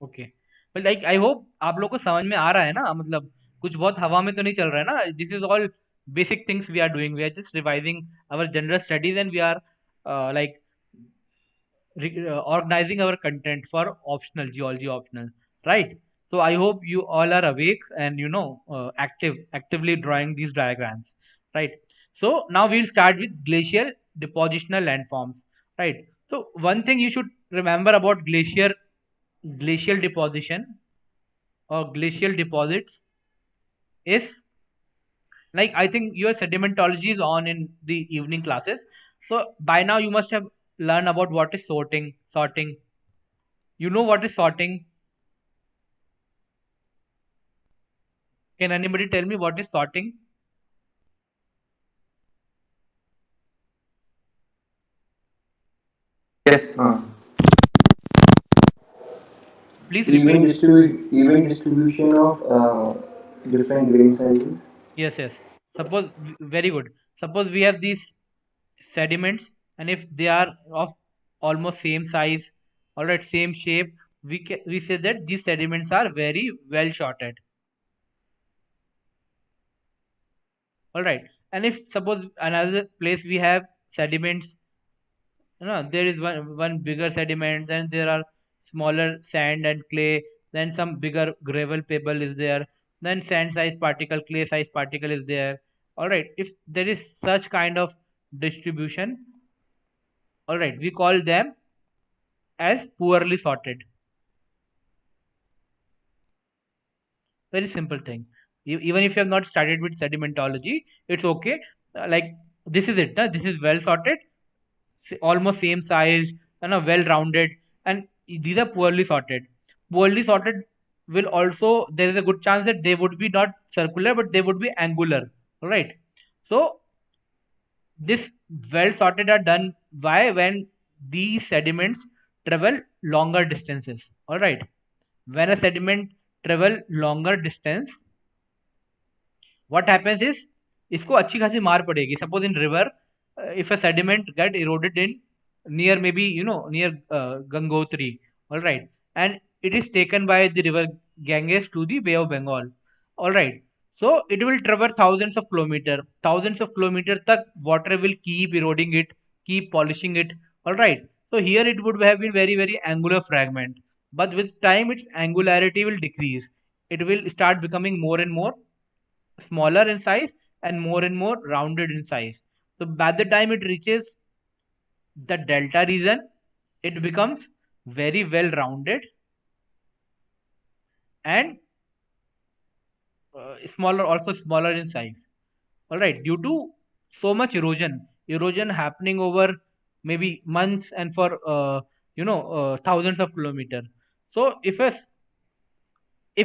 Okay. But like I hope आप लोग को समझ में आ रहा है ना, मतलब कुछ बहुत हवा में तो नहीं चल रहा है ना। This is all basic things we are doing, we are just revising our general studies and we are like organizing our content for optional geology optional, right? So I hope you all are awake and actively drawing these diagrams, right? So now we'll start with glacier depositional landforms, right? So one thing you should remember about glacial deposition or glacial deposits is, like, I think your sedimentology is on in the evening classes, so by now you must have learned about what is sorting. You know what is sorting? Can anybody tell me what is sorting? Yes. Please repeat. Even distribution of different grain sizes. Yes, yes. Suppose, very good. Suppose we have these sediments, and if they are of almost same size, all right, same shape, we say that these sediments are very well sorted. All right. And if suppose another place we have sediments, there is one bigger sediment, then there are smaller sand and clay, then some bigger gravel pebble is there, then sand size particle, clay size particle is there. All right, if there is such kind of distribution, all right, we call them as poorly sorted. Very simple thing. Even if you have not started with sedimentology, it's okay. Like, this is it, this is well sorted, almost same size, and a well rounded, and these are poorly sorted. Poorly sorted will also, there is a good chance that they would be not circular but they would be angular, right? So this well sorted are done why? When these sediments travel longer distances, all right. When a sediment travel longer distance, what happens is, इसको अच्छी खासी मार पड़ेगी. Suppose in river, if a sediment get eroded in near, maybe near Gangotri, all right, and it is taken by the river Ganges to the Bay of Bengal, all right. So it will travel thousands of kilometer tak water will keep eroding it, keep polishing it, all right. So here it would have been very very angular fragment, but with time its angularity will decrease. It will start becoming more and more smaller in size and more rounded in size. So by the time it reaches the delta region, it becomes very well rounded and smaller, also smaller in size. All right, due to so much erosion happening over maybe months and for thousands of kilometers. So if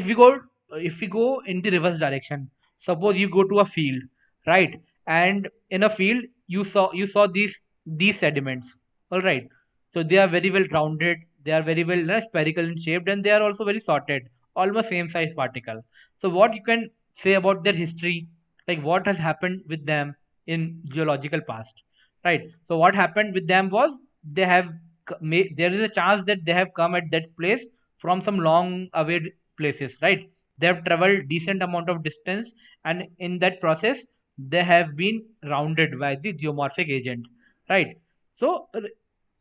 we go in the reverse direction, suppose you go to a field, right? And in a field you saw these sediments, all right. So they are very well rounded, they are very well spherical in shape, and they are also very sorted, almost same size particle. So what you can say about their history, like what has happened with them in geological past, right? So what happened with them was, they have there is a chance that they have come at that place from some long away places, right? They have traveled decent amount of distance, and in that process they have been rounded by the geomorphic agent, right? So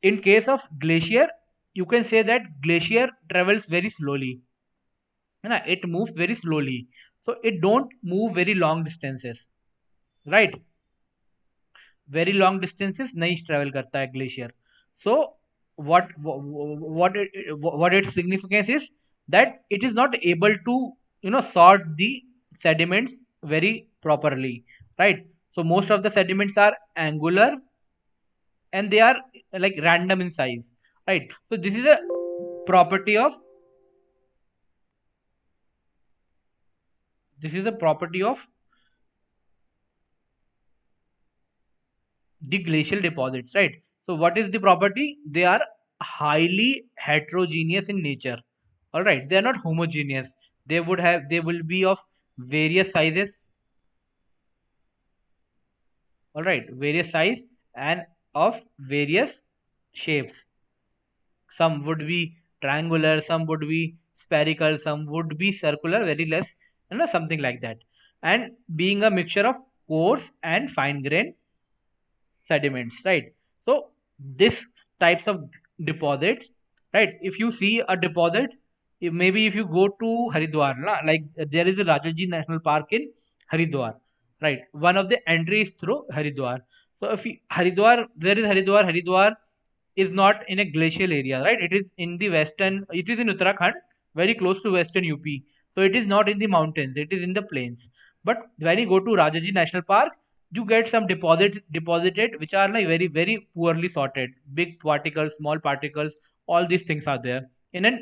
in case of glacier, you can say that glacier travels very slowly, it moves very slowly, so it don't move very long distances, right? Very long distances नहीं travel करता है glacier. So what its significance is, that it is not able to sort the sediments very properly, right? So most of the sediments are angular, and they are like random in size, right? So this is a property of this is a property of the glacial deposits, right? So what is the property? They are highly heterogeneous in nature, all right. They are not homogeneous. They will be of various sizes, all right, various size, and of various shapes. Some would be triangular, some would be spherical, some would be circular, very less, something like that. And being a mixture of coarse and fine grain sediments, right? So this types of deposits, right? If you see a deposit, maybe if you go to Haridwar, like there is a Rajaji National Park in Haridwar, right? One of the entries through Haridwar. So if you, Haridwar, where is Haridwar? Haridwar is not in a glacial area, right? It is in the western, it is in Uttarakhand, very close to western UP. So it is not in the mountains, it is in the plains. But when you go to Rajaji National Park, you get some deposits deposited which are like very, very poorly sorted. Big particles, small particles, all these things are there in a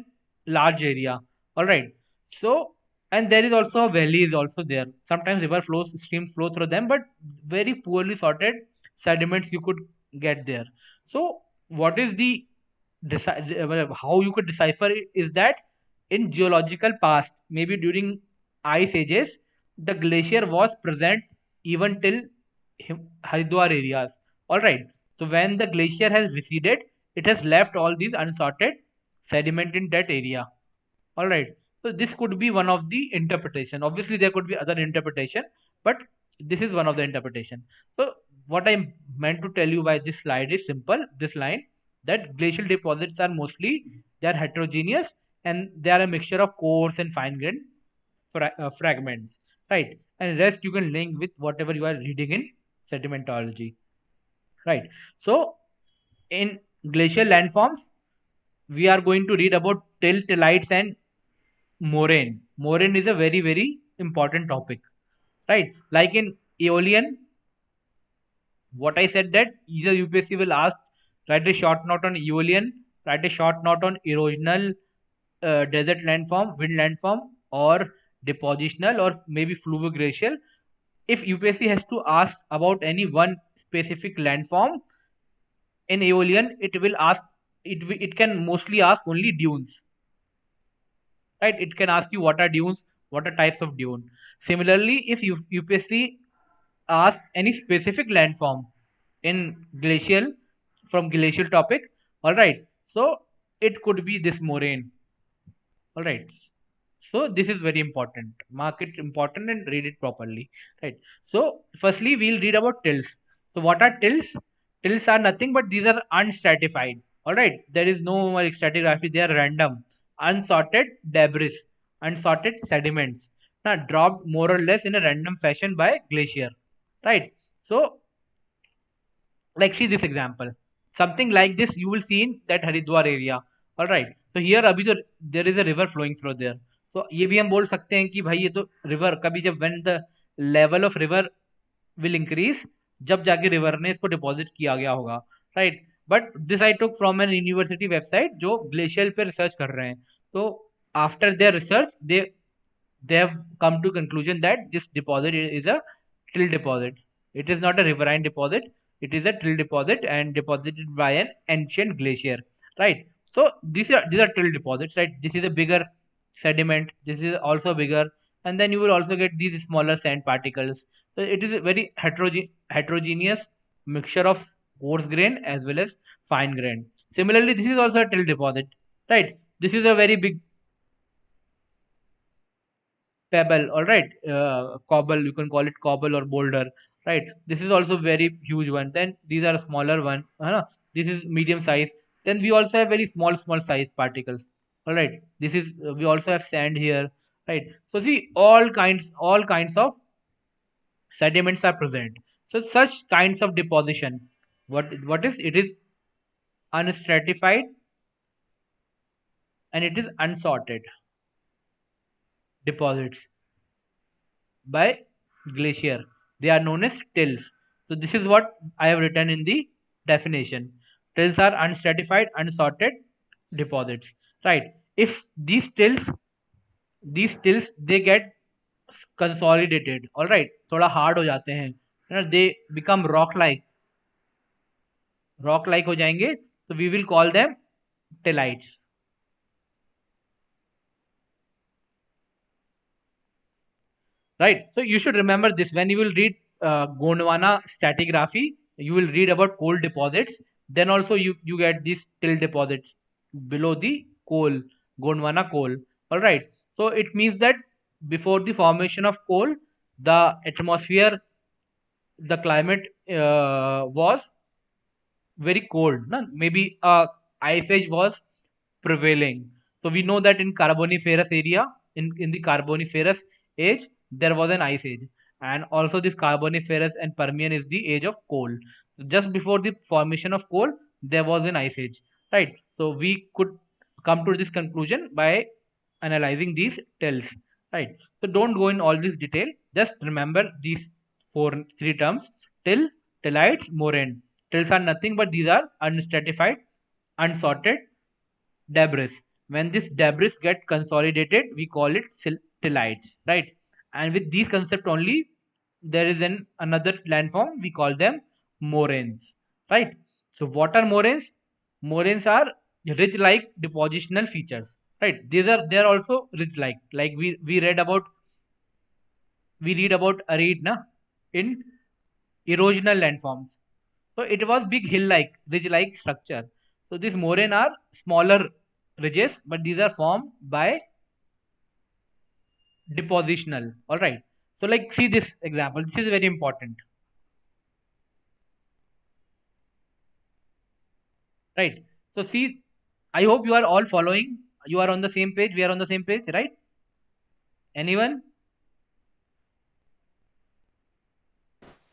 large area. All right. So, and there is also a valley is also there. Sometimes river flows, streams flow through them, but very poorly sorted sediments you could get there. So what is the how you could decipher it is that in geological past, maybe during ice ages, the glacier was present even till Haridwar areas. All right. So when the glacier has receded, it has left all these unsorted sediment in that area. All right. So this could be one of the interpretation. Obviously, there could be other interpretation, but this is one of the interpretation. So what I meant to tell you by this slide is simple. This line that glacial deposits are mostly they are heterogeneous and they are a mixture of coarse and fine grained fragments, right? And rest you can link with whatever you are reading in sedimentology, right? So in glacial landforms, we are going to read about tilites and moraine. Moraine is a very, very important topic, right? Like in Aeolian, what I said that either UPSC will ask, write a short note on Aeolian, write a short note on erosional desert landform, wind landform, or depositional, or maybe fluvio-glacial. If UPSC has to ask about any one specific landform in Aeolian, it will ask, it can mostly ask only dunes, right? It can ask you what are dunes, what are types of dune. Similarly, if UPSC ask any specific landform in glacial from glacial topic, all right, so it could be this moraine, all right. So this is very important. Mark it important and read it properly, right? So firstly, we'll read about tills. So what are tills? Tills are nothing but these are unstratified. All right, there is no like stratigraphy. They are random, unsorted debris, unsorted sediments, now dropped more or less in a random fashion by glacier, right? So like see this example, something like this you will see in that Haridwar area. All right, so here अभी तो there is a river flowing through there. So ये भी हम बोल सकते हैं कि भाई ये तो river कभी जब when the level of river will increase, जब जाके river ने इसको deposit किया गया होगा, right? But this I took from an university website जो glacial पे research कर रहे हैं. So after their research they have come to conclusion that this deposit is a till deposit. It is not a riverine deposit. It is a till deposit and deposited by an ancient glacier, right? So these are till deposits, right? This is a bigger sediment. This is also bigger, and then you will also get these smaller sand particles. So it is a very heterogeneous mixture of coarse grain as well as fine grain. Similarly, this is also a till deposit, right? This is a very big pebble, all right, cobble, you can call it cobble or boulder, right? This is also very huge one. Then these are a smaller one, this is medium size. Then we also have very small size particles, all right. This is we also have sand here, right? So see all kinds of sediments are present. So such kinds of deposition, what is it is unstratified and it is unsorted deposits by glacier. They are known as tills. So this is what I have written in the definition. Tills are unstratified, unsorted deposits. Right. If these tills they get consolidated. All right. थोड़ा hard हो जाते हैं. They become rock like हो जाएंगे. So we will call them tillites. Right. So you should remember this when you will read Gondwana stratigraphy. You will read about coal deposits. Then also you get these till deposits below the coal, Gondwana coal. All right. So it means that before the formation of coal, the atmosphere, the climate was very cold. No? Maybe ice age was prevailing. So we know that in Carboniferous area, in the Carboniferous age, there was an ice age. And also this Carboniferous and Permian is the age of coal. So just before the formation of coal, there was an ice age. Right. So we could come to this conclusion by analyzing these tells. Right. So don't go in all this detail. Just remember these three terms: till, tillites, moraine. Tills are nothing but these are unstratified, unsorted debris. When this debris get consolidated, we call it tillites, right? And with these concept only, there is another landform. We call them moraines, right? So what are moraines? Moraines are ridge-like depositional features, right? They are also ridge-like. Like we read about arid na in erosional landforms. So it was big hill-like, ridge-like structure. So these moraine are smaller ridges, but these are formed by depositional. All right. So like see this example. This is very important, right? So see, I hope you are all following. You are on the same page. We are on the same page, right? Anyone?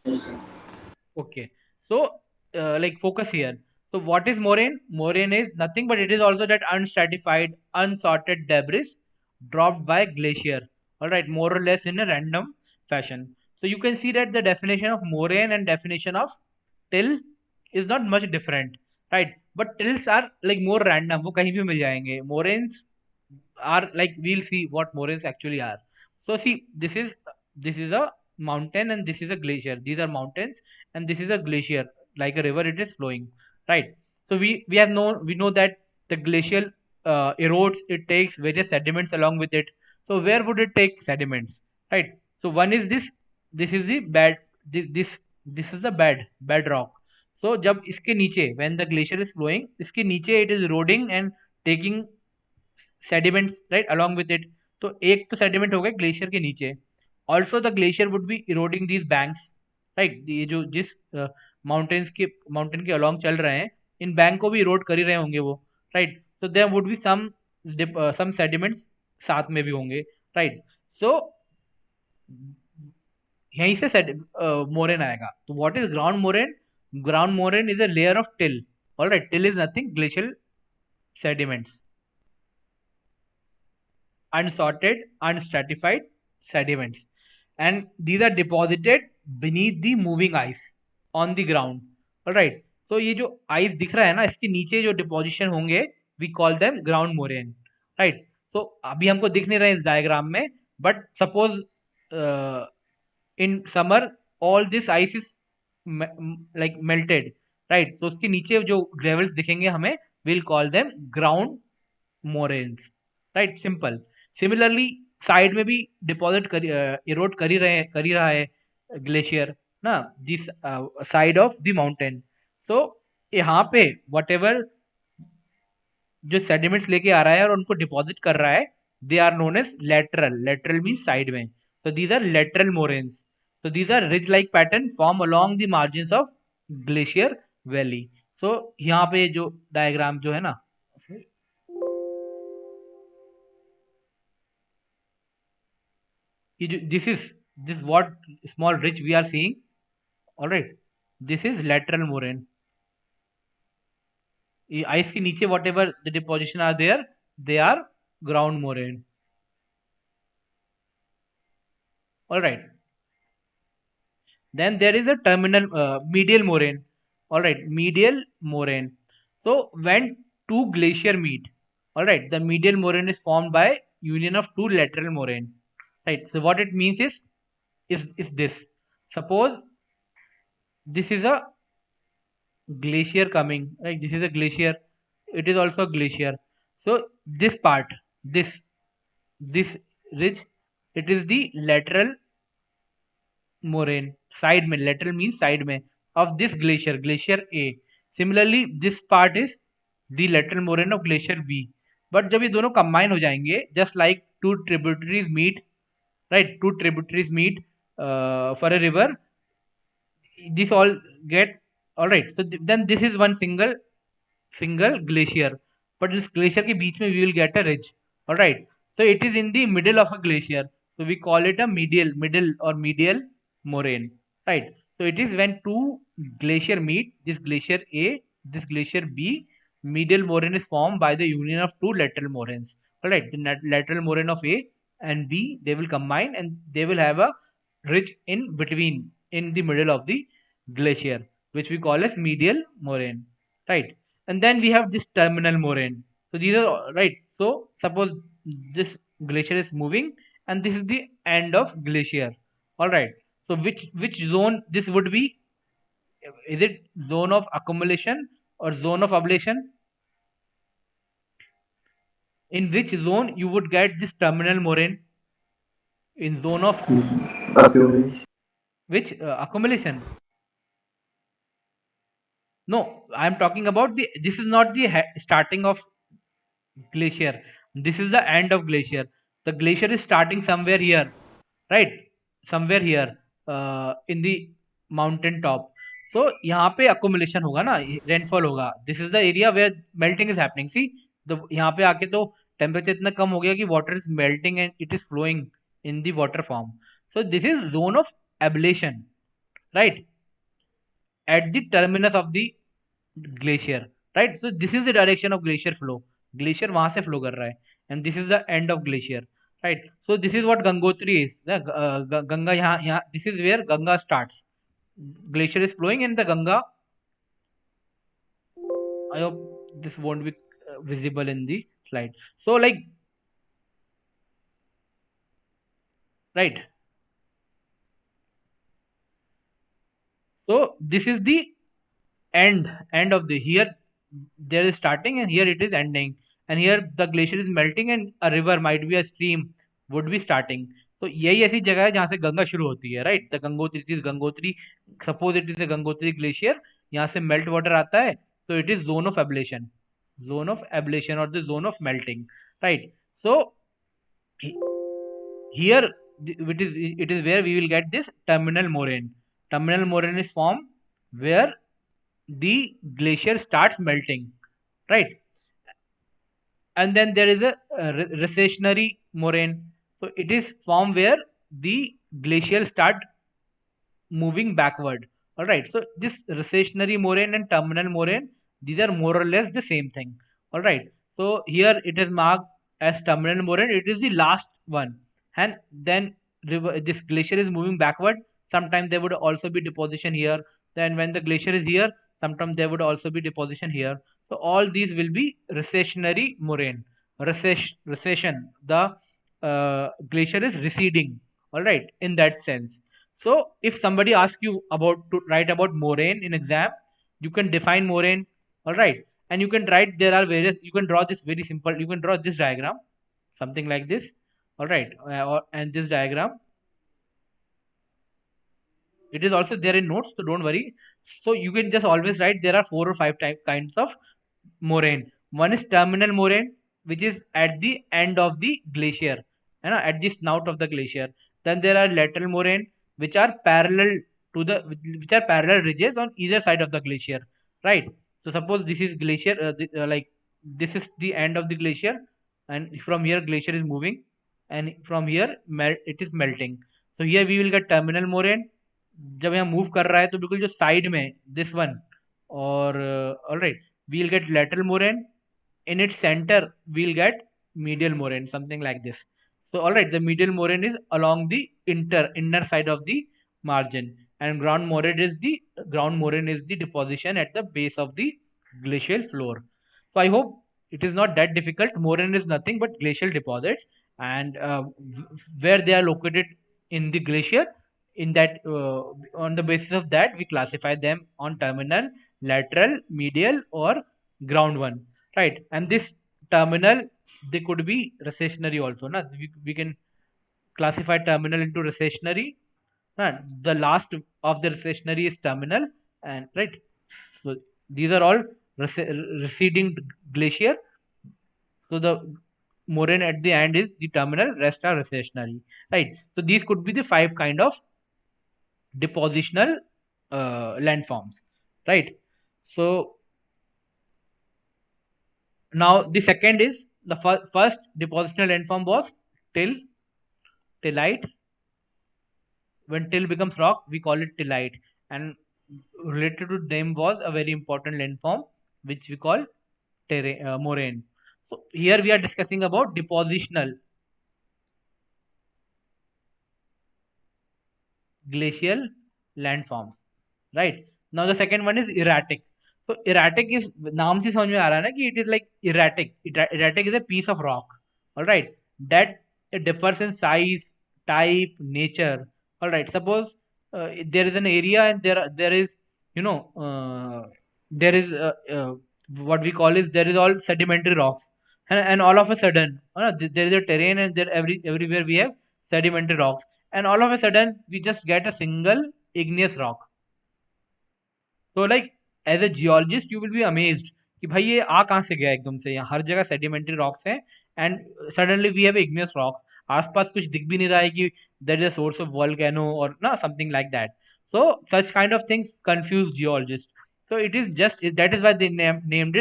Yes. Okay. So like focus here. So what is moraine? Moraine is nothing but it is also that unstratified, unsorted debris dropped by glacier. All right, more or less in a random fashion. So you can see that the definition of moraine and definition of till is not much different, right? But tills are like more random. वो कहीं भी मिल जाएंगे. Moraines are like we'll see what moraines actually are. So see, this is a mountain and this is a glacier. These are mountains and this is a glacier, like a river. It is flowing, right? So we know that the glacial erodes. It takes various sediments along with it. So where would it take sediments, right? So one is this. This is the bed. This is the bedrock. So जब इसके नीचे when the glacier is flowing, इसके नीचे it is eroding and taking sediments right along with it. तो एक तो sediment हो गए ग्लेशियर के नीचे. Also the glacier would be eroding these banks, right? ये जो जिस माउंटेन के along चल रहे हैं, इन बैंक को भी erode कर ही रहे होंगे वो, right? So there would be some sediments साथ में भी होंगे, right? So यहीं से मोरेन आएगा. तो what is ground moraine? Ground moraine is a layer of till. All right, till is nothing glacial sediments, unsorted, unstratified sediments. And these are deposited beneath the moving ice on the ground. All right. So ये जो ice दिख रहा है ना इसके नीचे जो deposition होंगे we call them ground moraine. Right. So अभी हमको दिख नहीं रहे इस diagram में but suppose in summer all this ice is like melted. Right. तो उसके नीचे जो gravels दिखेंगे हमें we'll call them ground moraines. Right. Simple. Similarly side में भी डिपॉजिट इरोड कर ही रहा है ग्लेशियर ना this side of the mountain. तो यहाँ पे वट एवर जो सेडिमेंट्स लेके आ रहा है और उनको डिपॉजिट कर रहा है they are known as lateral mean side में. तो दीज आर लेटरल मोरेन्स. तो these are ridge like pattern form along the margin of glacier valley. So यहाँ पे जो डायग्राम जो है ना this what small ridge we are seeing. All right, this is lateral moraine. Ice के नीचे whatever the deposition are there they are ground moraine. All right, then there is a terminal medial moraine. All right, medial moraine. So when two glacier meet, all right, the medial moraine is formed by union of two lateral moraine. Right. So what it means is this. Suppose this is a glacier coming, right? This is a glacier. It is also a glacier. So this part, this ridge, it is the lateral moraine. Side में lateral means side में of this glacier, glacier A. Similarly, this part is the lateral moraine of glacier B. But जब ये दोनों combine हो जाएंगे, just like two tributaries meet, right, two tributaries meet for a river, this all get, all right, so then this is one single glacier, but this glacier के बीच में we will get a ridge, all right, so it is in the middle of a glacier, so we call it a medial moraine, right. So it is when two glacier meet, this glacier A, this glacier B, medial moraine is formed by the union of two lateral moraines, all right. The lateral moraine of A and B, they will combine and they will have a ridge in between, in the middle of the glacier, which we call as medial moraine, right. And then we have this terminal moraine. So these are, right, so suppose this glacier is moving and this is the end of glacier, all right. So which zone this would be? Is it zone of accumulation or zone of ablation? In which zone you would get this terminal moraine? In zone of Accumulation. which? Accumulation? No, I am talking about the, this is not the starting of glacier, this is the end of glacier. The glacier is starting somewhere here, right, somewhere here in the mountain top. So यहाँ पे accumulation होगा ना, rainfall होगा, this is the area where melting is happening. See, the यहाँ पे आके तो temperature इतना कम हो गया कि water is melting and it is flowing in the water form. So this is zone of ablation, right, at the terminus of the glacier, right. So this is the direction of glacier flow, glacier वहां से flow कर रहा है, and this is the end of glacier, right. So this is what Gangotri is, Ganga यहाँ, this is where Ganga starts, glacier is flowing and the Ganga, I hope this won't be visible in the slide, so like, right, so this is the end of the, here there is starting and here it is ending, and here the glacier is melting and a river, might be a stream, would be starting. तो यही ऐसी जगह है जहाँ से गंगा शुरू होती है, right. The Gangotri is Gangotri, suppose it is the Gangotri glacier, यहाँ से मेल्ट वाटर आता है, तो it is zone of ablation, zone of ablation और the zone of melting, right. So here it is where we will get this terminal moraine. Terminal moraine is formed where the glacier starts melting, right. And then there is a recessionary moraine. So it is formed where the glacier start moving backward, all right. So this recessionary moraine and terminal moraine, these are more or less the same thing, all right. So here it is marked as terminal moraine, it is the last one, and then this glacier is moving backward, sometimes there would also be deposition here, then when the glacier is here, sometimes there would also be deposition here. So all these will be recessionary moraine. Recession, the glacier is receding, all right, in that sense. So if somebody asks you about to write about moraine in exam, you can define moraine, all right, and you can write, there are various, you can draw this very simple, you can draw this diagram, something like this, all right, and this diagram, it is also there in notes, so don't worry. So you can just always write there are 4 or 5 kinds of moraine. One is terminal moraine, which is at the end of the glacier, you know, at the snout of the glacier. Then there are lateral moraine, which are parallel to the, which are parallel ridges on either side of the glacier, right. So suppose this is glacier, like this is the end of the glacier, and from here glacier is moving, and from here it is melting. So here we will get terminal moraine. जब यहाँ move कर रहा है तो बिल्कुल जो side में this one, और alright we will get lateral moraine, in its center we'll get medial moraine, something like this. So all right, the medial moraine is along the inner side of the margin, and ground moraine is the deposition at the base of the glacial floor. So I hope it is not that difficult. Moraine is nothing but glacial deposits, and where they are located in the glacier, in that on the basis of that we classify them on terminal, lateral, medial, or ground one, right. And this terminal, they could be recessionary also, na? We can classify terminal into recessionary, the last of the recessionary is terminal, and right. So these are all receding glacier, So the moraine at the end is the terminal, rest are recessionary, right? So these could be the five kind of depositional landforms, right? So now the second is the first depositional landform was till, tillite. When till becomes rock, we call it tillite, and related to them was a very important landform which we call moraine. So here we are discussing about depositional glacial landforms, right? Now the second one is erratic. So erratic is, नाम से समझ में आ रहा है ना कि it is like erratic. Erratic is a piece of rock, all right, that it differs in size, type, nature. All right, suppose there is an area and there is, you know, there is what we call is, there is all sedimentary rocks, and all of a sudden there is a terrain, and there everywhere we have sedimentary rocks, and all of a sudden we just get a single igneous rock. तो like as a geologist you will be amazed कि भाई ये आ कहाँ से गया एकदम से, यहाँ हर जगह सेडिमेंट्री रॉक्स हैं, and suddenly we have igneous rock, आसपास कुछ दिख भी नहीं रहा है कि there is a source of volcano और ना something like that. So such kind of things confuse geologists. So it is just that is why they named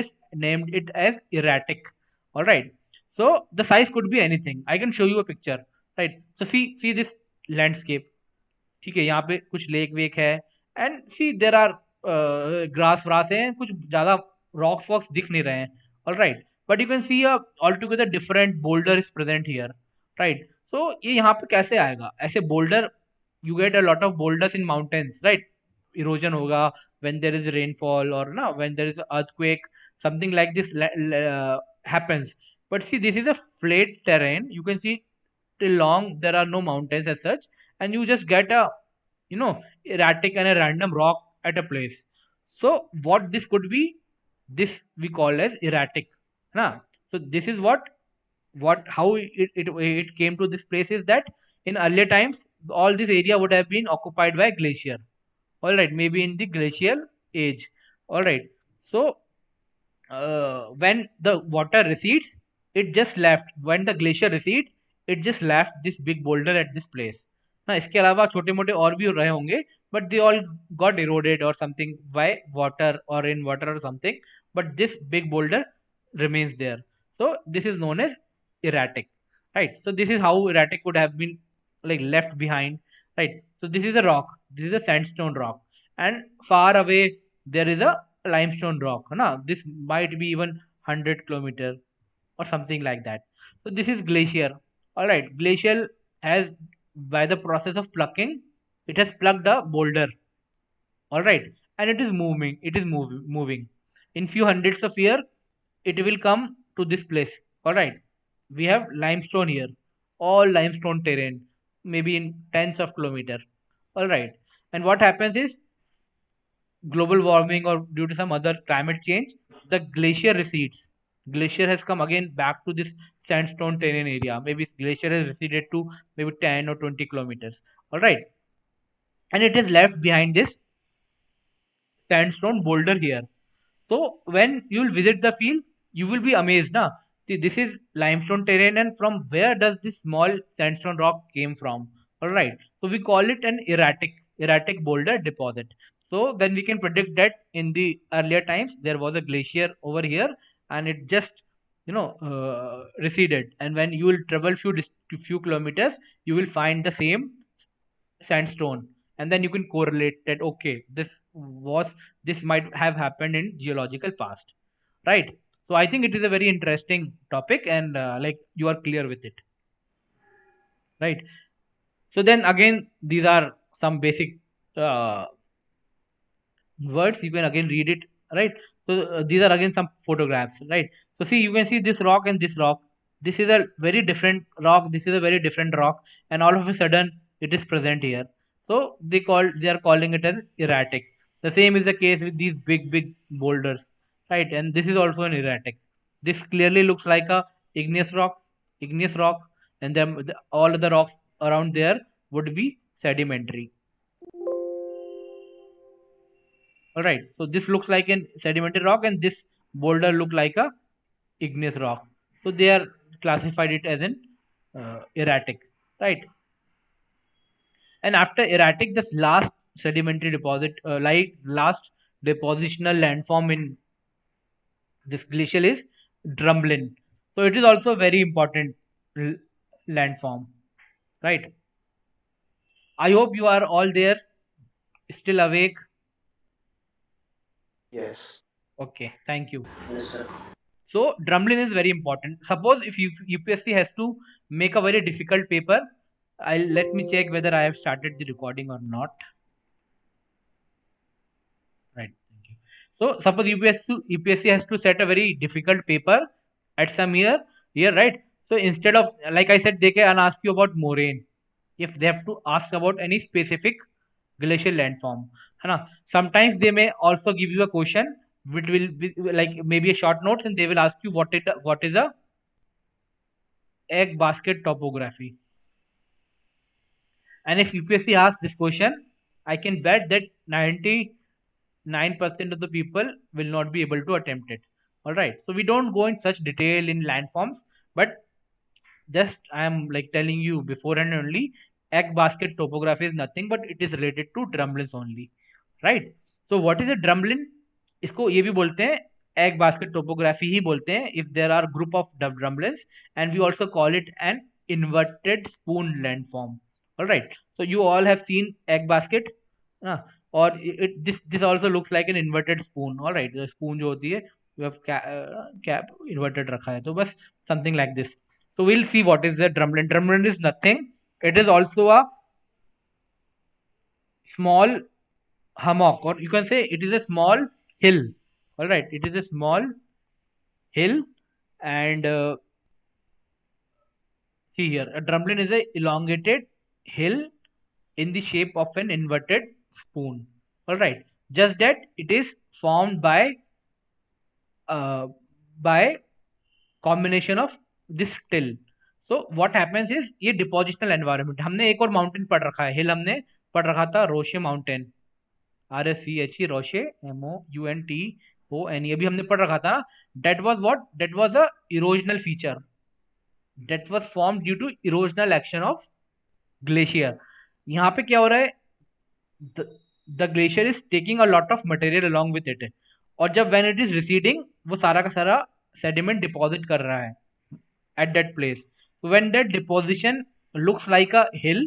it as erratic. All right. So the size could be anything. I can show you a picture. Right. So see this landscape. ठीक है, यहाँ पे कुछ lake वेक है, and see there are grass व्रास है, कुछ ज्यादा रॉक्स वॉक्स दिख नहीं रहे हैं. All right, but you can see all together different boulder is present here, right. So ये यहाँ पे कैसे आएगा ऐसे boulder? You get a lot of boulders in mountains, right. Erosion होगा when there is rainfall, or no, when there is earthquake, something like this happens. But see, this is a flat terrain, you can see till long there are no mountains as such, and you just get a, you know, erratic and a random rock at a place. So what this could be, this we call as erratic, na? So this is what how it came to this place is that in earlier times all this area would have been occupied by glacier, all right, maybe in the glacial age, all right. So when the water recedes, it just left, when the glacier recede, it just left this big boulder at this place. ना इसके अलावा छोटे मोटे और भी रहे होंगे, but they all got eroded or something by water or in water or something, but this big boulder remains there. So this is known as erratic, right? So this is how erratic would have been like left behind, right? So this is a rock, this is a sandstone rock, and far away there is a limestone rock, na? This might be even 100 kilometer or something like that. So this is glacier, all right. Glacial has, by the process of plucking, it has plucked a boulder, all right, and it is moving in few hundreds of year, it will come to this place, all right. We have limestone here, all limestone terrain, maybe in tens of kilometer, all right. And what happens is, global warming or due to some other climate change, the glacier recedes. Glacier has come again back to this sandstone terrain area. Maybe glacier has receded to maybe 10 or 20 kilometers. All right. And it is left behind this sandstone boulder here. So when you will visit the field, you will be amazed. Na? See, this is limestone terrain, and from where does this small sandstone rock came from? All right. So we call it an erratic boulder deposit. So then we can predict that in the earlier times there was a glacier over here, and it just, you know, receded. And when you will travel few kilometers, you will find the same sandstone, and then you can correlate that, okay, was this might have happened in geological past, right? So I think it is a very interesting topic, and like you are clear with it, right? So then again, these are some basic uh, words, you can again read it, right? So these are again some photographs, right? So see, you can see this rock and this rock, this is a very different rock, this is a very different rock, and all of a sudden it is present here. So they are calling it as erratic. The same is the case with these big boulders, right? And this is also an erratic. This clearly looks like a igneous rock, and then all of the rocks around there would be sedimentary. All right. So this looks like an sedimentary rock, and this boulder look like a igneous rock. So they are classified it as an erratic, right? And after erratic, this last sedimentary deposit, like last depositional landform in this glacial is Drumlin. So it is also a very important l- landform, right? I hope you are all there, still awake. Yes. Okay, thank you. Yes, sir. So Drumlin is very important. Suppose if UPSC has to make a very difficult paper, I'll let me check whether I have started the recording or not. Right. Thank you. So suppose UPSC has to set a very difficult paper at some year, right? So instead of, like I said, they can ask you about moraine. If they have to ask about any specific glacial landform, है ना? Sometimes they may also give you a question which will be like maybe a short notes, and they will ask you what is a egg basket topography. And if UPSC asks this question, I can bet that 99% of the people will not be able to attempt it. All right. So we don't go in such detail in landforms, but just I am like telling you beforehand only, egg basket topography is nothing but it is related to drumlins only, right? So what is a drumlin? इसको ये भी बोलते हैं egg basket topography ही बोलते हैं if there are group of drumlins, and we also call it an inverted spoon landform. All right. So you all have seen egg basket, uh, or this also looks like an inverted spoon. All right. The spoon जो होती है you have cap inverted रखा है तो बस something like this. So we'll see what is the drumlin. Drumlin is nothing. It is also a small hummock, or you can say it is a small hill. All right, it is a small hill, and see here, a drumlin is a elongated hill in the shape of an inverted spoon. All right, just that it is formed uh, by combination of this till. So what happens is ये depositional environment, हमने एक और mountain पढ़ रखा है, हिल हमने पढ़ रखा था, roche mountain, RSCHE, roche, MOUNTONE, अभी हमने पढ़ रखा था. That was a erosional feature that was form due to erosional action of glacier. यहाँ पे क्या हो रहा है, the glacier is taking a lot of material along with it, और जब व्हेन इट इज रिसीडिंग वो सारा का सारा सेडिमेंट डिपॉजिट कर रहा है at that place. So when that deposition looks like a hill,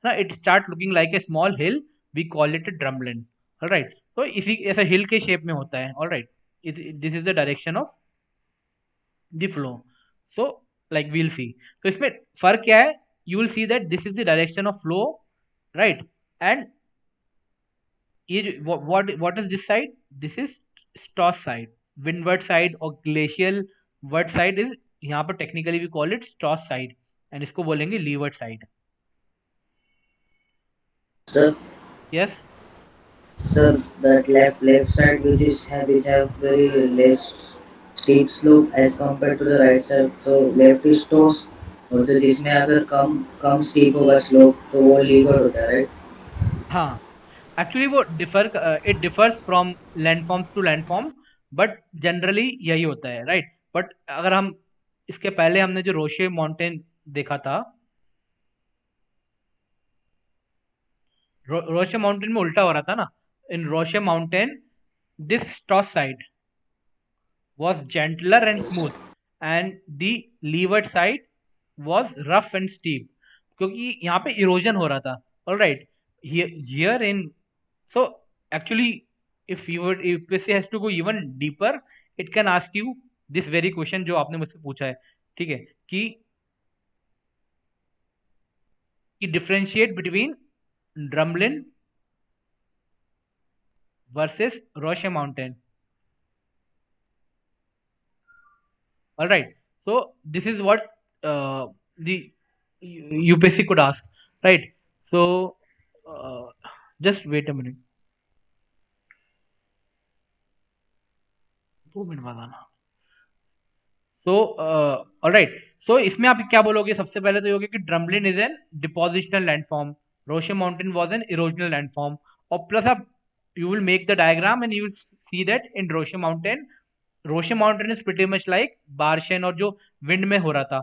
it start looking like a small hill, we call it a drumlin. All right. तो इसी ऐसा हिल के शेप में होता है. All right. This is the direction of the flow. So like we'll see. तो इसमें फर्क क्या है? You will see that this is the direction of flow, right? And ये what is this side? This is Stoss side. Windward side और glacial ward side is, यहाँ पर technically we call it Stoss side, and इसको बोलेंगे leeward side. Sir, Yes. sir, that left side which have very less steep slope as compared to the right side. So left is toes और जो जिसमें अगर कम steep होगा slope तो वो leeward होता है, right? हाँ, एक्चुअली वो it differs from landforms to landform, but generally यही होता है, राइट? बट अगर हम इसके पहले हमने जो रोशे माउंटेन देखा था, रोशे माउंटेन में उल्टा हो रहा था ना. In roche mountain this stoss side was gentler and smooth, and the leeward side was rough and steep, क्योंकि यहाँ पे इरोजन हो रहा था. All right. Here in, so actually if UPSC has to go even deeper, it can ask you this very question जो आपने मुझसे पूछा है, ठीक है, कि differentiate between drumlin versus roche mountain. All right. So this is what the UPSC could ask, right? So just wait a minute. 2 minute बाद आना. So all right. So इसमें आप क्या बोलोगे? सबसे पहले तो ये होगा कि drumlin is an depositional landform, roche mountain was an erosional landform, और प्लस आप you will make the diagram and you will see that in roche mountain roche mountain is pretty much like barchan और जो wind में हो रहा था,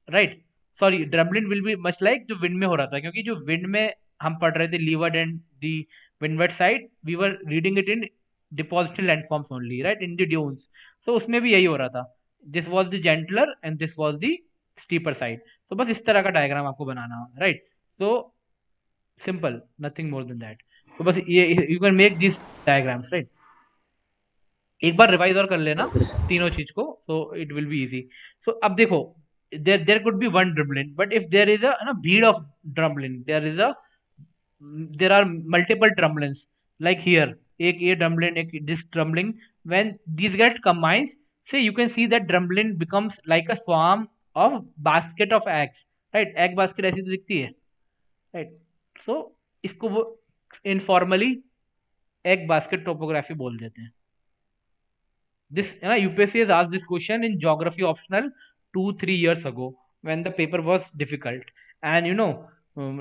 right. Sorry, drumlin will be much like जो wind में हो रहा था, क्योंकि जो विंड में हम पढ़ रहे थे leeward and the windward side, we were reading it in depositional landforms only, right, in the dunes. तो उसमें भी यही हो रहा था, this was the gentler and this was the steeper side. तो बस इस तरह का डायग्राम आपको बनाना है, राइट। तो simple, nothing more than that. तो बस ये you can make this diagrams, right. एक बार रिवाइज और कर लेना Okay, sir. तीनों चीज को, तो it will be easy. So अब देखो, there could be one drumlin, but if there is a भीड़ of drumlin, there are multiple drumlins, like here, एक ये ड्रम्बलिन, एक this drumlin, when these get combines, say you can see that drumbling becomes like a swarm of basket of eggs, right। egg basket ऐसी तो दिखती है, right। so इसको वो informally egg basket topography बोल देते हैं। This UPSC has asked this question in geography optional 2-3 years ago when the paper was difficult, and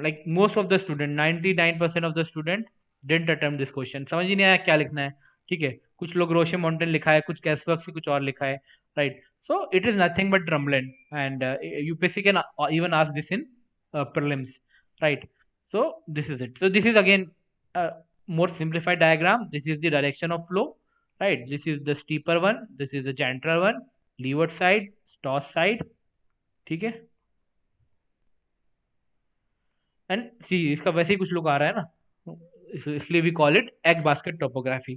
like most of the student, 99% of the student didn't attempt this question। समझ ही नहीं आया क्या लिखना है, ठीक है। कुछ लोग रोशे माउंटेन लिखा है, कुछ कैसवर्क से कुछ और लिखा है, right. So it is nothing but drumlin, and UPSC can even ask this in prelims, right। so this is it, so this is again a more simplified diagram, this is the direction of flow, right। this is the steeper one, this is the gentler one, leeward side, toss side, ठीक है। And सी इसका वैसे ही कुछ लोग आ रहा है ना, इसलिए we call it egg basket topography,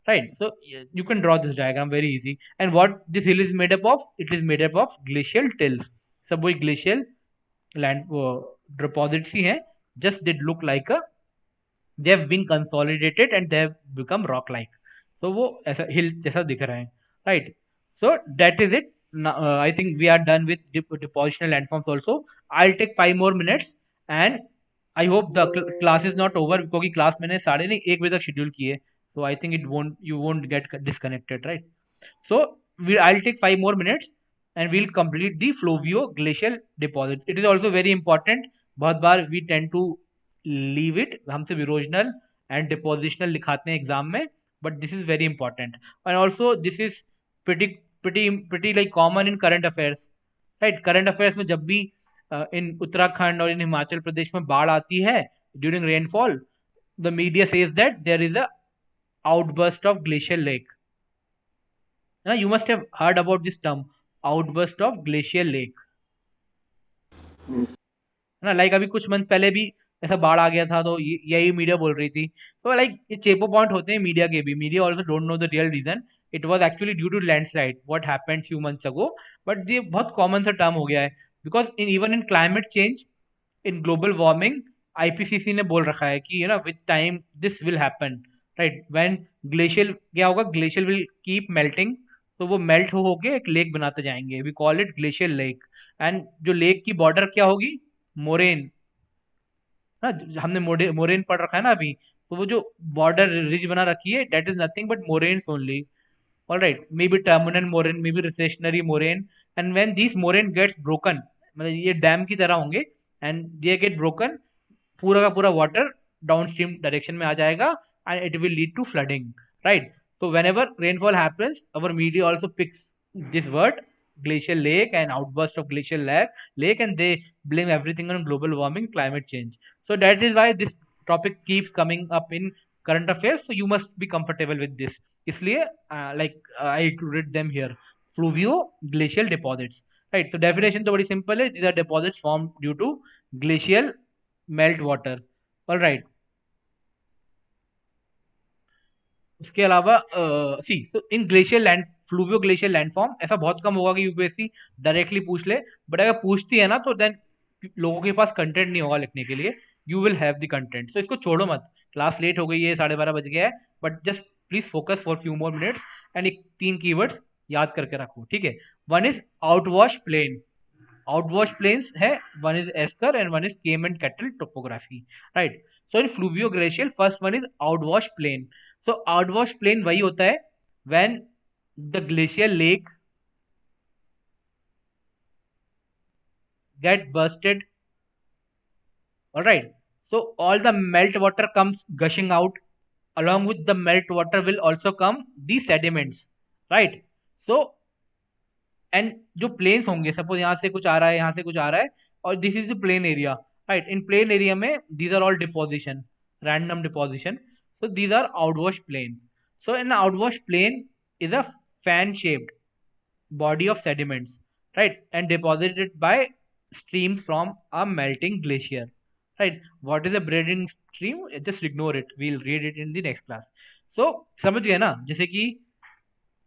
right. So you can draw this diagram very easy. And what this hill is made up of, it is made up of glacial tills. सब वही ग्लेशियल लैंड डिपॉजिट्स ही हैं, just they look like a, they have been consolidated and they have become rock like. तो वो ऐसा hill जैसा दिख रहे हैं, right. So that is it. I think we are done with depositional landforms also। I'll take 5 more minutes and I hope the class is not over, क्योंकि class मैंने 1:30 तक शेड्यूल की है। So I think you won't get disconnected, right? So I'll take 5 more minutes and we'll complete the fluvio-glacial deposit। It is also very important। बहुत बार we tend to leave it, हम सिर्फ erosional and depositional लिखाते हैं exam में, but this is very important। and also this is pretty pretty like common in current affairs, right। current affairs में जब भी इन उत्तराखंड और इन हिमाचल प्रदेश में बाढ़ आती है during rainfall, the media says that there is a outburst of glacial lake। Now you must have heard about this term, outburst of glacial lake, है ना। लाइक अभी कुछ मंथ पहले भी ऐसा बाढ़ आ गया था, तो यही मीडिया बोल रही थी। तो लाइक ये चेपो पॉइंट होते हैं मीडिया के भी, media also don't know the real reason. It was actually due to landslide what happened few months ago, but ये बहुत कॉमन सा टर्म हो गया है, because in even in climate change, in global warming, IPCC ने बोल रखा है कि with time this will happen, right. When glacial क्या होगा, ग्लेशियल विल कीप मेल्टिंग, तो वो मेल्ट हो होके एक लेक बनाते जाएंगे, we call it glacial lake. And जो लेक की बॉर्डर क्या होगी, मोरेन, ना, हमने मोरेन पढ़ रखा है ना अभी। तो वो जो बॉर्डर रिज बना रखी है, that is nothing but moraines only, all right, maybe terminal moraine, maybe recessionary moraine। and when these moraine gets broken, मतलब ये डैम की तरह होंगे, and they get broken, पूरा का पूरा वाटर डाउनस्ट्रीम डायरेक्शन में आ जाएगा, and it will lead to flooding, right। so whenever rainfall happens, our media also picks this word glacial lake and outburst of glacial lake, and they blame everything on global warming, climate change। so that is why this topic keeps coming up in current affairs, so you must be comfortable with this। इसलिए I included them here, fluvio glacial deposits, right। so definition तो बड़ी simple है, these are deposits formed due to glacial melt water, all right। उसके अलावा see, तो in glacier land, fluvio glacier landform ऐसा बहुत कम होगा कि यूपीएससी डायरेक्टली पूछ ले, बट अगर पूछती है ना, तो देन लोगों के पास कंटेंट नहीं होगा लिखने के लिए। You will have the content, तो इसको छोड़ो मत। क्लास लेट हो गई है, 12:30 बज गया है, but just please focus for few more minutes and एक 3 कीवर्ड्स याद करके रखो, ठीक है। One is outwash plain, outwash plains है, one is esker and one is kame and kettle topography, right. So in fluvio glacial first one is outwash plain. So outwash plain वही होता है when the glacier lake get bursted, all right। so all the melt water comes gushing out, along with the melt water will also come the sediments, right। So and जो planes होंगे, suppose यहाँ से कुछ आ रहा है, यहाँ से कुछ आ रहा है, और this is the plain area, right. In plain area में these are all deposition, random deposition, so these are outwash plane. So an outwash plane is a fan shaped body of sediments, right, and deposited by streams from a melting glacier, right. What is a braiding stream? Just ignore it, we'll read it in the next class. So समझ गए ना, जैसे कि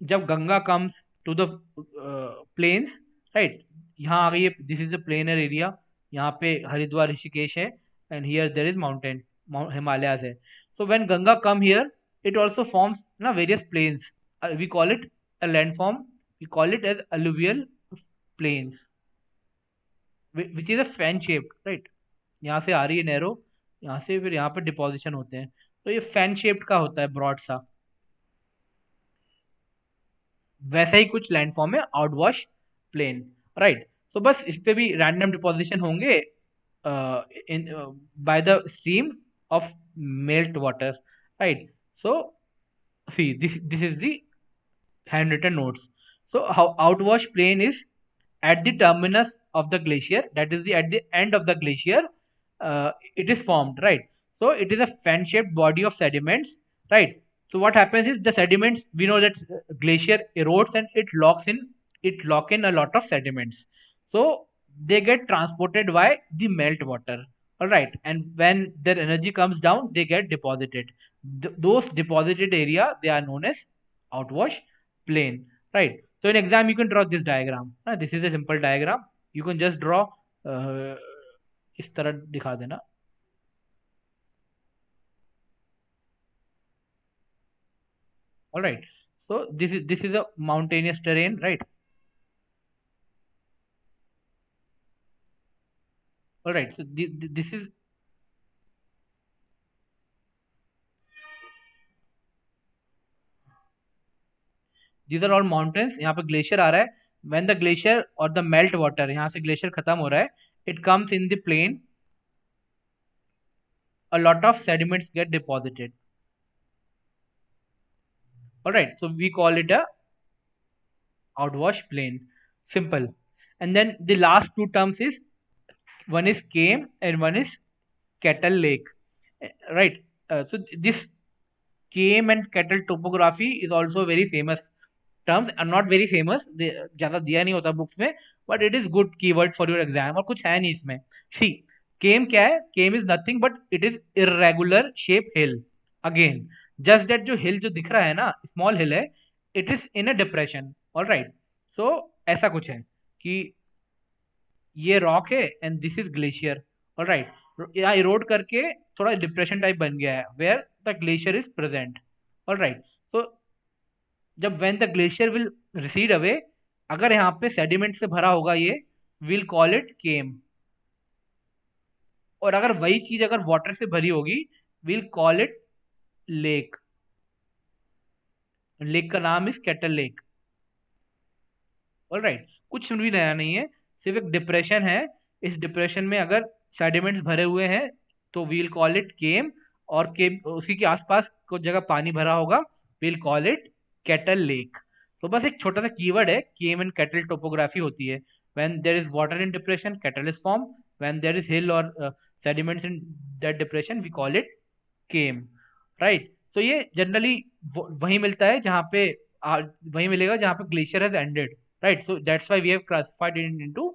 जब Ganga comes to the plains, right, यहाँ आ गई है, this is a planar area, यहाँ पे हरिद्वार ऋषिकेश है, and here there is mountain, Himalayas है. So when Ganga come here, it also forms ना various plains, we call it a landform, we call it as alluvial plains, which is a fan shaped, right. यहाँ से आ रही है narrow, यहाँ से फिर यहाँ पे डिपोजिशन होते हैं, तो ये फैन शेप्ड का होता है, ब्रॉड सा. वैसा ही कुछ लैंडफॉर्म है आउटवॉश प्लेन, राइट. सो बस इस पे भी रैंडम डिपोजिशन होंगे in by the stream of melt water, right. So see this is the handwritten notes. So how outwash plain is at the terminus of the glacier, that is the at the end of the glacier, it is formed, right. So it is a fan shaped body of sediments, right. So what happens is the sediments, we know that glacier erodes and it lock in a lot of sediments, so they get transported by the melt water, all right, and when their energy comes down, they get deposited. Those deposited area, they are known as outwash plane, right. So in exam you can draw this diagram. This is a simple diagram, you can just draw, uh, इस तरह दिखा देना. All right. So this is a mountainous terrain, right. All right. So this is, these are all mountains. यहाँ पे glacier आ रहा है. When the glacier or the melt water, यहाँ से ग्लेशियर खत्म हो रहा है, it comes in the plain, a lot of sediments get deposited. All right. So we call it a outwash plain. Simple. And then the last two terms is, one is came and one is kettle lake, right. So this came and kettle topography is also very famous terms, are not very famous, ज्यादा दिया नहीं होता books में, but it is good keyword for your exam, और कुछ है नहीं इसमें. सी केम क्या है, came is nothing but it is irregular shape hill. Again just that जो हिल जो दिख रहा है ना, स्मॉल हिल है, it is in a depression, all right. सो ऐसा कुछ है कि ये रॉक है and this is glacier, all right. यहाँ इरोड करके थोड़ा डिप्रेशन टाइप बन गया है, where the glacier is present, all right. तो जब when the glacier will recede away, अगर यहाँ पे सेडिमेंट से भरा होगा ये, विल कॉल इट केम, और अगर वही चीज अगर वाटर से भरी होगी, will call it lake. Lake का नाम is kettle lake, all right. कुछ भी नया नहीं है, सिर्फ एक डिप्रेशन है. इस डिप्रेशन में अगर सेडिमेंट्स भरे हुए हैं, तो वील कॉल इट केम, और केम उसी के आसपास कुछ जगह पानी भरा होगा, we'll call it kettle lake. तो बस एक छोटा सा कीवर्ड है, केम एंड केटल टोपोग्राफी होती है. When there is water in depression, kettle is form. When there is hill और sediments in that depression, we call it kame, right. तो ये जनरली वहीं मिलता है जहाँ पे वहीं मिलेगा जहाँ पे glacier has ended, right. So that's why we have classified it into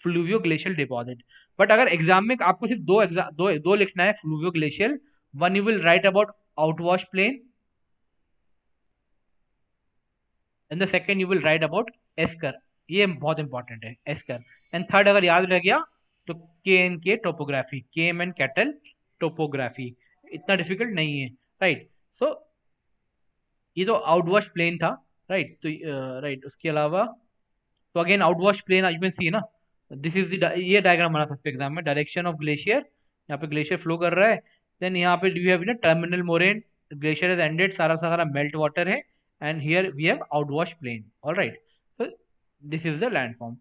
fluvio glacial deposit. But अगर एग्जाम में आपको सिर्फ दो लिखना है, fluvio glacial, one you will write about outwash plain, and the second you will write about esker. ये बहुत important है, एस्कर. एंड थर्ड अगर याद रह गया तो K and K topography, kame and kettle topography, इतना डिफिकल्ट नहीं है, राइट. सो ये तो आउटवॉश प्लेन था, राइट. तो राइट, उसके अलावा तो again outwash plain you can see ना, दिस इज द, ये डायग्राम बना सकते एग्जाम में, डायरेक्शन ऑफ ग्लेशियर, यहाँ पे ग्लेशियर फ्लो कर रहा है, देन यहाँ पे यू हैव ना terminal moraine, glacier is ended, सारा सारा मेल्ट वाटर है, and here we have outwash plain, all right. So this is the landform.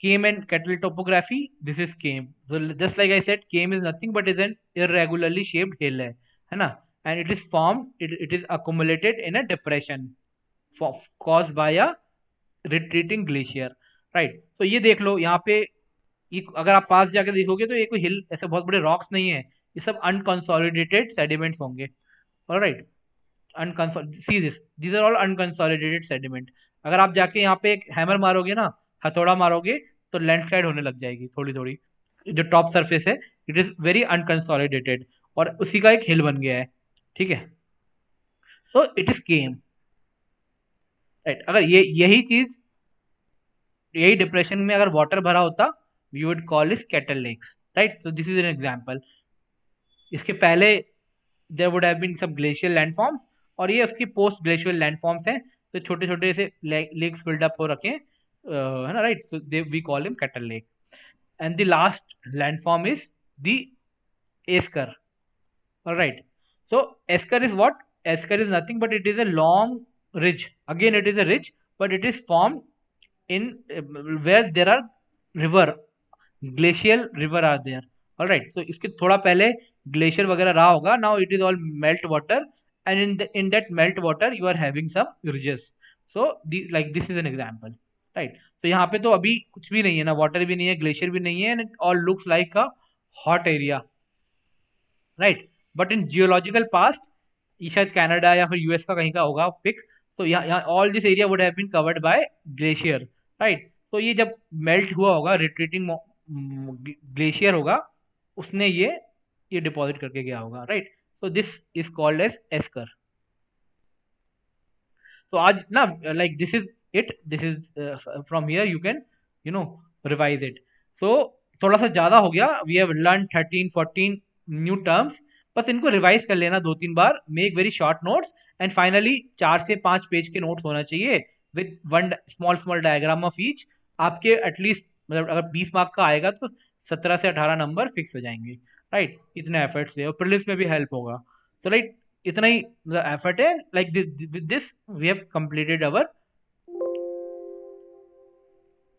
Came and kettle topography, this is came. So just like I said, came is nothing but is an irregularly shaped hill, है ना, and it is formed, it is accumulated in a depression, caused by a retreating glacier, right. तो ये देख लो यहाँ पे, ये अगर आप पास जाके देखोगे तो ये कोई हिल ऐसे बहुत बड़े रॉक्स नहीं है, ये सब अनकंसोलिडेटेड सेडिमेंट्स होंगे। Alright, see this, these are all unconsolidated sediment. अगर आप जाके यहाँ पे एक हैमर मारोगे ना, हथौड़ा मारोगे, तो लैंडस्लाइड होने लग जाएगी थोड़ी थोड़ी। जो टॉप सरफेस है इट इज वेरी अनकंसोलिडेटेड, और उसी का एक हिल बन गया है, ठीक है। सो इट इज केम, राइट। अगर ये यही चीज, यही डिप्रेशन में अगर वाटर भरा होता, वी वुड कॉल इस कैटल लेक्स, राइट। तो दिस इज एन एग्जांपल। इसके पहले there would have been some glacial landforms, और ये उसकी पोस्ट ग्लेशियल लैंडफॉर्म्स हैं। तो छोटे छोटे से लेक्स फिल्ड अप हो रखे हैं, है ना, right. so they we call him cattle lake. And the last landform is the esker, all right। so esker is what? Esker is nothing but it is a long ridge, again it is a ridge, but it is formed in where there are river, glacial river are there, alright. तो इसके थोड़ा पहले glacier वगैरह रहा होगा, now it is all melt water, and in that melt water you are having some ridges. So like this is an example, right. तो यहाँ पे तो अभी कुछ भी नहीं है ना, वाटर भी नहीं है, ग्लेशियर भी नहीं है, and all looks like a hot area, right. But in geological past, ये शायद कनाडा या फिर यूएस का कहीं का होगा पिक, तो यहाँ all this area would have been covered by glacier, right. तो ये जब मेल्ट हुआ होगा, रिट्रीटिंग ग्लेशियर होगा, उसने ये डिपॉजिट करके गया होगा, right. so this is called as esker. तो आज ना, like this is it, this is from here you can you know revise it. So थोड़ा सा ज्यादा हो गया, we have learn 13-14 new terms. बस इनको रिवाइज कर लेना 2-3 बार, make very short notes, and finally 4 से 5 पेज के नोट्स होना चाहिए with one small small diagram of each. आपके एटलीस्ट, मतलब अगर 20 मार्क का आएगा तो 17 से 18 नंबर फिक्स हो जाएंगे, राइट। इतने एफर्ट से, और प्रीलिम्स में भी हेल्प होगा। तो राइट, इतना ही एफर्ट है। Like this, with this we have completed our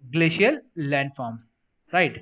glacial landforms, right।